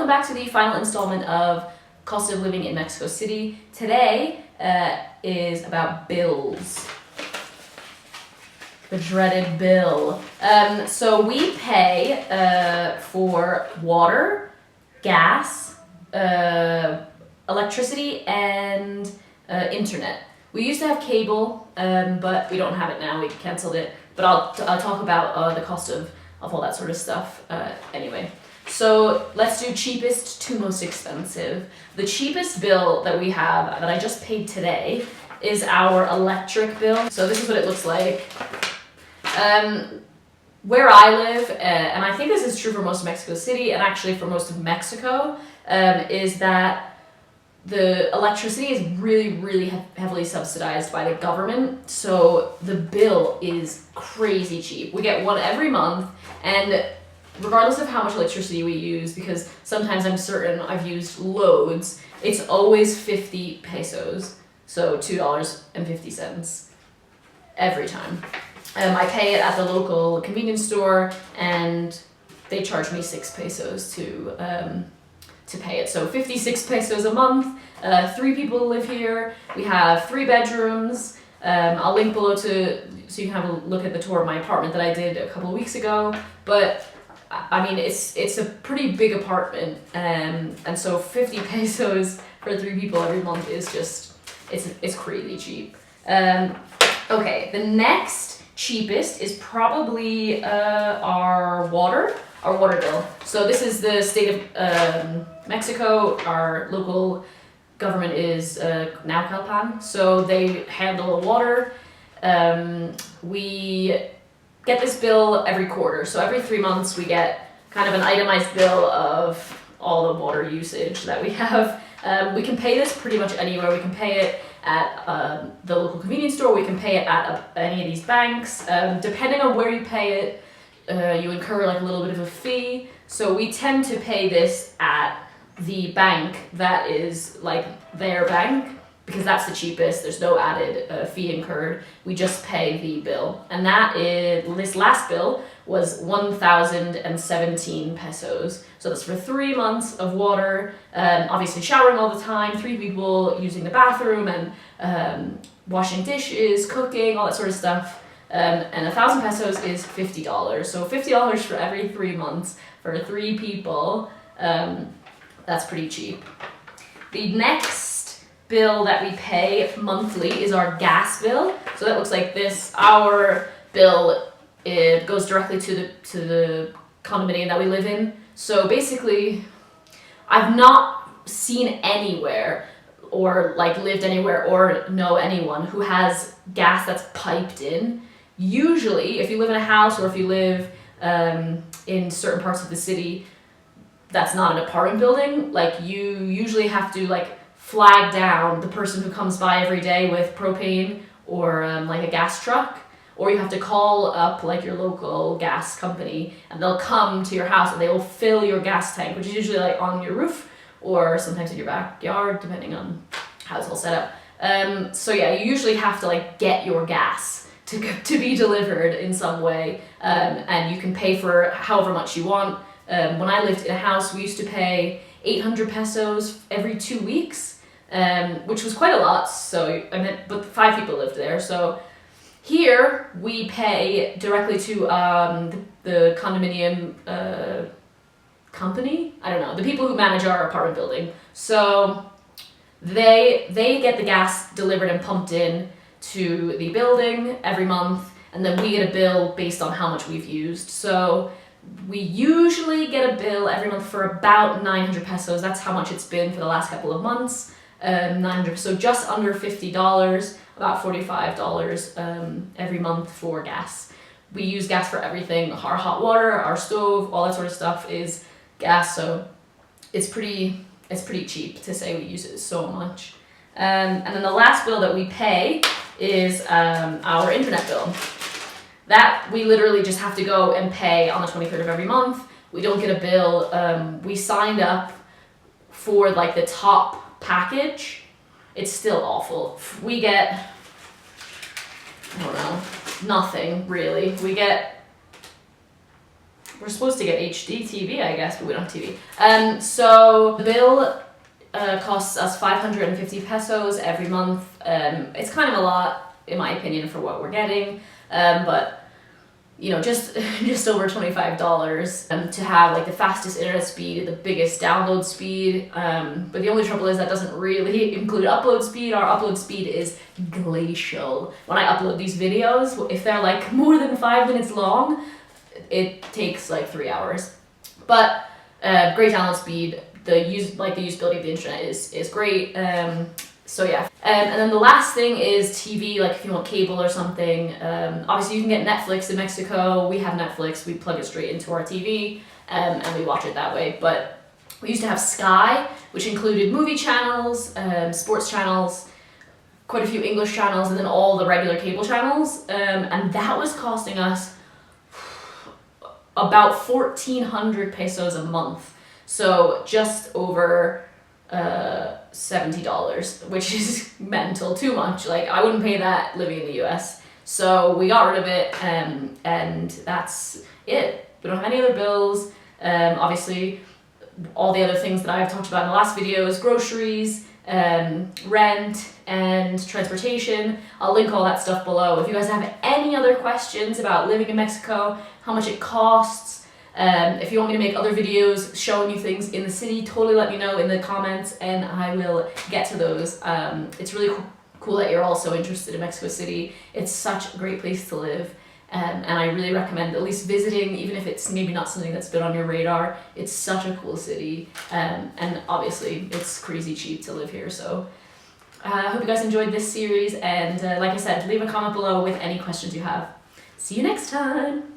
welcome back to the final installment of Cost of Living in Mexico City. Today is about bills. The dreaded bill. So we pay for water, gas, electricity, and internet. We used to have cable, but we don't have it now. We canceled it. But I'll talk about the cost of all that sort of stuff anyway. So let's do cheapest to most expensive. The cheapest bill that we have that I just paid today is our electric bill. So this is what it looks like. Where I live, and I think this is true for most of Mexico City and actually for most of Mexico, is that the electricity is really heavily subsidized by the government. So the bill is crazy cheap. We get one every month, and regardless of how much electricity we use, because sometimes I'm certain I've used loads, it's always 50 pesos, so $2.50 every time. I pay it at the local convenience store, and they charge me 6 pesos to pay it. So 56 pesos a month. 3 people live here. We have 3 bedrooms. I'll link below so you can have a look at the tour of my apartment that I did a couple of weeks ago. But I mean, it's a pretty big apartment, and so 50 pesos for 3 people every month is just it's crazy cheap. Okay, the next cheapest is probably our water bill. So this is the state of Mexico. Our local government is Naucalpan, so they handle the water. We get this bill every quarter, so every 3 months we get kind of an itemized bill of all the water usage that we have. We can pay this pretty much anywhere. We can pay it at the local convenience store. We can pay it at any of these banks. Depending on where you pay it, you incur like a little bit of a fee. So we tend to pay this at the bank that is like their bank, because that's the cheapest. There's no added fee incurred. We just pay the bill. And this last bill was 1,017 pesos. So that's for 3 months of water, obviously showering all the time, 3 people using the bathroom, and washing dishes, cooking, all that sort of stuff. And 1,000 pesos is $50. So $50 for every 3 months for 3 people. That's pretty cheap. The next bill that we pay monthly is our gas bill. So that looks like this. Our bill, it goes directly to the condominium that we live in. So basically, I've not seen anywhere or like lived anywhere or know anyone who has gas that's piped in. Usually, if you live in a house or if you live in certain parts of the city that's not an apartment building, like you usually have to like flag down the person who comes by every day with propane or like a gas truck, or you have to call up like your local gas company and they'll come to your house and they will fill your gas tank, which is usually like on your roof or sometimes in your backyard, depending on how it's all set up. So yeah, you usually have to like get your gas to be delivered in some way, and you can pay for however much you want. When I lived in a house, we used to pay 800 pesos every 2 weeks, which was quite a lot. So but 5 people lived there. So here we pay directly to the condominium company. I don't know, the people who manage our apartment building. So they get the gas delivered and pumped in to the building every month, and then we get a bill based on how much we've used. So we usually get a bill every month for about 900 pesos. That's how much it's been for the last couple of months. 900, so just under $50, about $45 every month for gas. We use gas for everything. Our hot water, our stove, all that sort of stuff is gas. So it's pretty cheap to say we use it so much. And then the last bill that we pay is our internet bill. That we literally just have to go and pay on the 23rd of every month. We don't get a bill. We signed up for like the top package. It's still awful. We get, I don't know, nothing really. We get we're supposed to get HD TV, I guess, but we don't have TV. So the bill costs us 550 pesos every month. It's kind of a lot, in my opinion, for what we're getting, but you know, just over $25 to have like the fastest internet speed, the biggest download speed. But the only trouble is that doesn't really include upload speed. Our upload speed is glacial. When I upload these videos, if they're like more than 5 minutes long, it takes like 3 hours. But great download speed. The usability of the internet is great. So yeah, and then the last thing is TV, like if you want cable or something. Obviously you can get Netflix in Mexico. We have Netflix, we plug it straight into our TV, and we watch it that way. But we used to have Sky, which included movie channels, sports channels, quite a few English channels, and then all the regular cable channels. And that was costing us about 1,400 pesos a month. So just over $70, which is mental, too much. Like, I wouldn't pay that living in the US. So we got rid of it, and that's it. We don't have any other bills. Obviously, all the other things that I've talked about in the last videos, groceries, rent, and transportation. I'll link all that stuff below. If you guys have any other questions about living in Mexico, how much it costs, if you want me to make other videos showing you things in the city, totally let me know in the comments and I will get to those. It's really cool that you're all so interested in Mexico City. It's such a great place to live, and I really recommend at least visiting, even if it's maybe not something that's been on your radar. It's such a cool city, and obviously it's crazy cheap to live here. So I hope you guys enjoyed this series, and like I said, leave a comment below with any questions you have. See you next time!